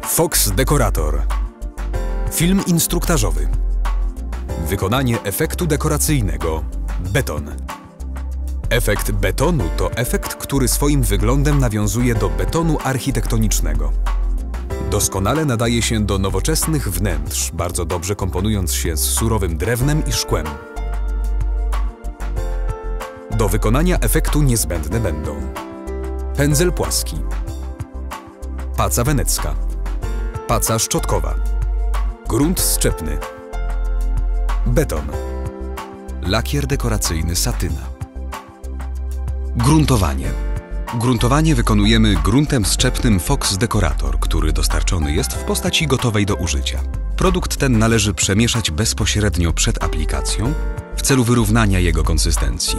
Fox Dekorator. Film instruktażowy. Wykonanie efektu dekoracyjnego. Beton. Efekt betonu to efekt, który swoim wyglądem nawiązuje do betonu architektonicznego. Doskonale nadaje się do nowoczesnych wnętrz, bardzo dobrze komponując się z surowym drewnem i szkłem. Do wykonania efektu niezbędne będą pędzel płaski, paca wenecka, paca szczotkowa, grunt szczepny, beton, lakier dekoracyjny satyna. Gruntowanie. Gruntowanie wykonujemy gruntem szczepnym Fox Dekorator, który dostarczony jest w postaci gotowej do użycia. Produkt ten należy przemieszać bezpośrednio przed aplikacją w celu wyrównania jego konsystencji.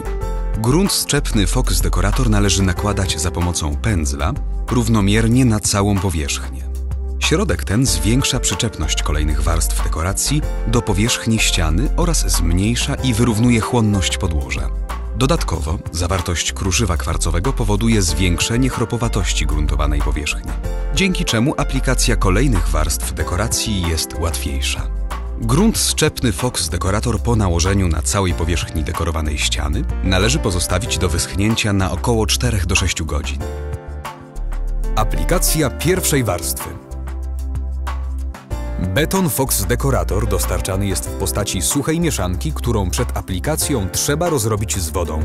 Grunt szczepny Fox Dekorator należy nakładać za pomocą pędzla równomiernie na całą powierzchnię. Środek ten zwiększa przyczepność kolejnych warstw dekoracji do powierzchni ściany oraz zmniejsza i wyrównuje chłonność podłoża. Dodatkowo zawartość kruszywa kwarcowego powoduje zwiększenie chropowatości gruntowanej powierzchni, dzięki czemu aplikacja kolejnych warstw dekoracji jest łatwiejsza. Grunt szczepny Fox Dekorator po nałożeniu na całej powierzchni dekorowanej ściany należy pozostawić do wyschnięcia na około 4 do 6 godzin. Aplikacja pierwszej warstwy. Beton Fox Dekorator dostarczany jest w postaci suchej mieszanki, którą przed aplikacją trzeba rozrobić z wodą.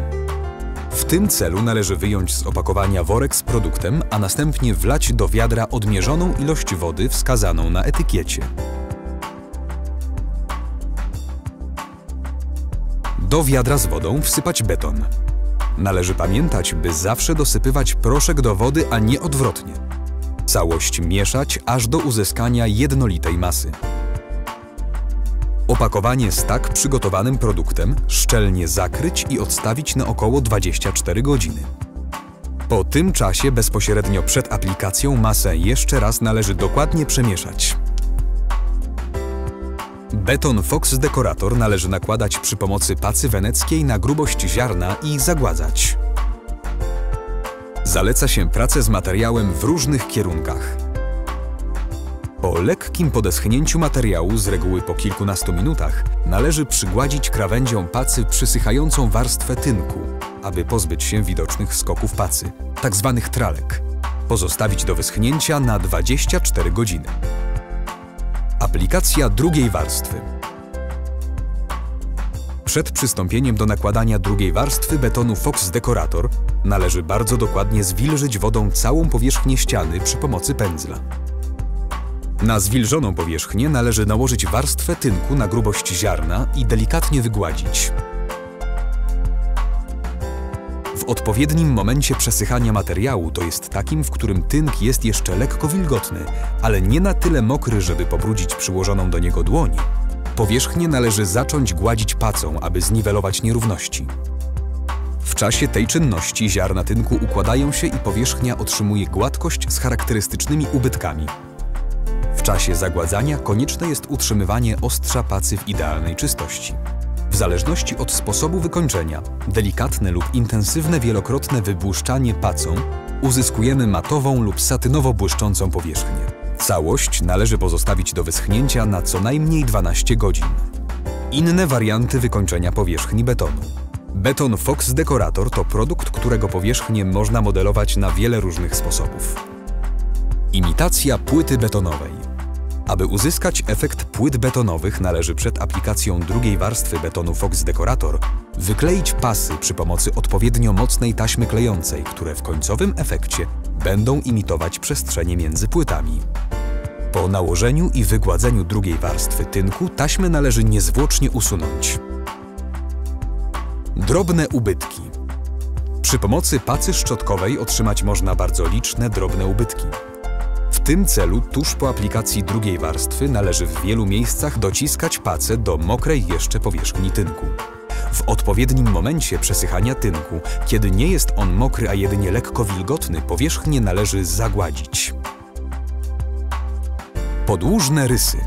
W tym celu należy wyjąć z opakowania worek z produktem, a następnie wlać do wiadra odmierzoną ilość wody wskazaną na etykiecie. Do wiadra z wodą wsypać beton. Należy pamiętać, by zawsze dosypywać proszek do wody, a nie odwrotnie. Całość mieszać aż do uzyskania jednolitej masy. Opakowanie z tak przygotowanym produktem szczelnie zakryć i odstawić na około 24 godziny. Po tym czasie bezpośrednio przed aplikacją masę jeszcze raz należy dokładnie przemieszać. Beton Fox Dekorator należy nakładać przy pomocy pacy weneckiej na grubość ziarna i zagładzać. Zaleca się pracę z materiałem w różnych kierunkach. Po lekkim podeschnięciu materiału, z reguły po kilkunastu minutach, należy przygładzić krawędzią pacy przysychającą warstwę tynku, aby pozbyć się widocznych skoków pacy, tzw. tralek. Pozostawić do wyschnięcia na 24 godziny. Aplikacja drugiej warstwy. Przed przystąpieniem do nakładania drugiej warstwy betonu Fox Dekorator należy bardzo dokładnie zwilżyć wodą całą powierzchnię ściany przy pomocy pędzla. Na zwilżoną powierzchnię należy nałożyć warstwę tynku na grubość ziarna i delikatnie wygładzić. W odpowiednim momencie przesychania materiału, to jest takim, w którym tynk jest jeszcze lekko wilgotny, ale nie na tyle mokry, żeby pobrudzić przyłożoną do niego dłoń, powierzchnię należy zacząć gładzić pacą, aby zniwelować nierówności. W czasie tej czynności ziarna tynku układają się i powierzchnia otrzymuje gładkość z charakterystycznymi ubytkami. W czasie zagładzania konieczne jest utrzymywanie ostrza pacy w idealnej czystości. W zależności od sposobu wykończenia, delikatne lub intensywne wielokrotne wybłuszczanie pacą uzyskujemy matową lub satynowo błyszczącą powierzchnię. Całość należy pozostawić do wyschnięcia na co najmniej 12 godzin. Inne warianty wykończenia powierzchni betonu. Beton Fox Dekorator to produkt, którego powierzchnię można modelować na wiele różnych sposobów. Imitacja płyty betonowej. Aby uzyskać efekt płyt betonowych, należy przed aplikacją drugiej warstwy betonu Fox Dekorator wykleić pasy przy pomocy odpowiednio mocnej taśmy klejącej, które w końcowym efekcie będą imitować przestrzenie między płytami. Po nałożeniu i wygładzeniu drugiej warstwy tynku taśmę należy niezwłocznie usunąć. Drobne ubytki. Przy pomocy pacy szczotkowej otrzymać można bardzo liczne drobne ubytki. W tym celu tuż po aplikacji drugiej warstwy należy w wielu miejscach dociskać pacę do mokrej jeszcze powierzchni tynku. W odpowiednim momencie przesychania tynku, kiedy nie jest on mokry, a jedynie lekko wilgotny, powierzchnię należy zagładzić. Podłużne rysy.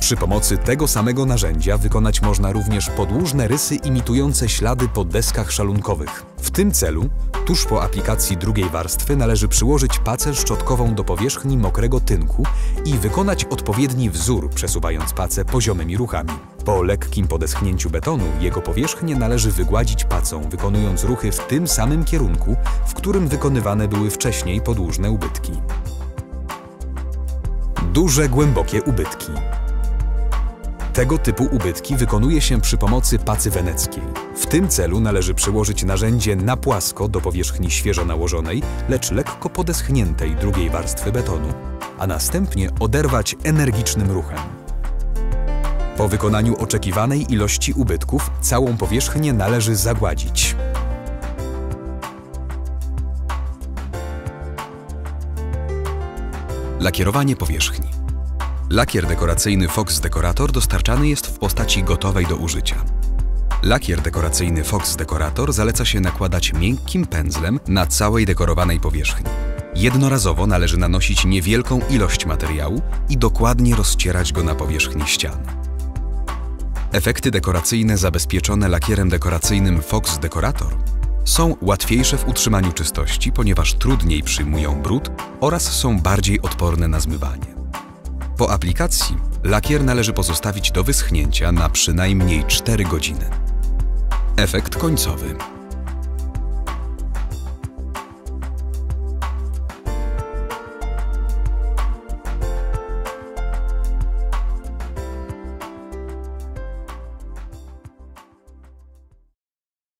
Przy pomocy tego samego narzędzia wykonać można również podłużne rysy imitujące ślady po deskach szalunkowych. W tym celu, tuż po aplikacji drugiej warstwy należy przyłożyć pacę szczotkową do powierzchni mokrego tynku i wykonać odpowiedni wzór, przesuwając pacę poziomymi ruchami. Po lekkim podeschnięciu betonu jego powierzchnię należy wygładzić pacą, wykonując ruchy w tym samym kierunku, w którym wykonywane były wcześniej podłużne ubytki. Duże, głębokie ubytki. Tego typu ubytki wykonuje się przy pomocy pacy weneckiej. W tym celu należy przyłożyć narzędzie na płasko do powierzchni świeżo nałożonej, lecz lekko podeschniętej drugiej warstwy betonu, a następnie oderwać energicznym ruchem. Po wykonaniu oczekiwanej ilości ubytków całą powierzchnię należy zagładzić. Lakierowanie powierzchni. Lakier dekoracyjny Fox Decorator dostarczany jest w postaci gotowej do użycia. Lakier dekoracyjny Fox Decorator zaleca się nakładać miękkim pędzlem na całej dekorowanej powierzchni. Jednorazowo należy nanosić niewielką ilość materiału i dokładnie rozcierać go na powierzchni ścian. Efekty dekoracyjne zabezpieczone lakierem dekoracyjnym Fox Decorator są łatwiejsze w utrzymaniu czystości, ponieważ trudniej przyjmują brud oraz są bardziej odporne na zmywanie. Po aplikacji lakier należy pozostawić do wyschnięcia na przynajmniej 4 godziny. Efekt końcowy.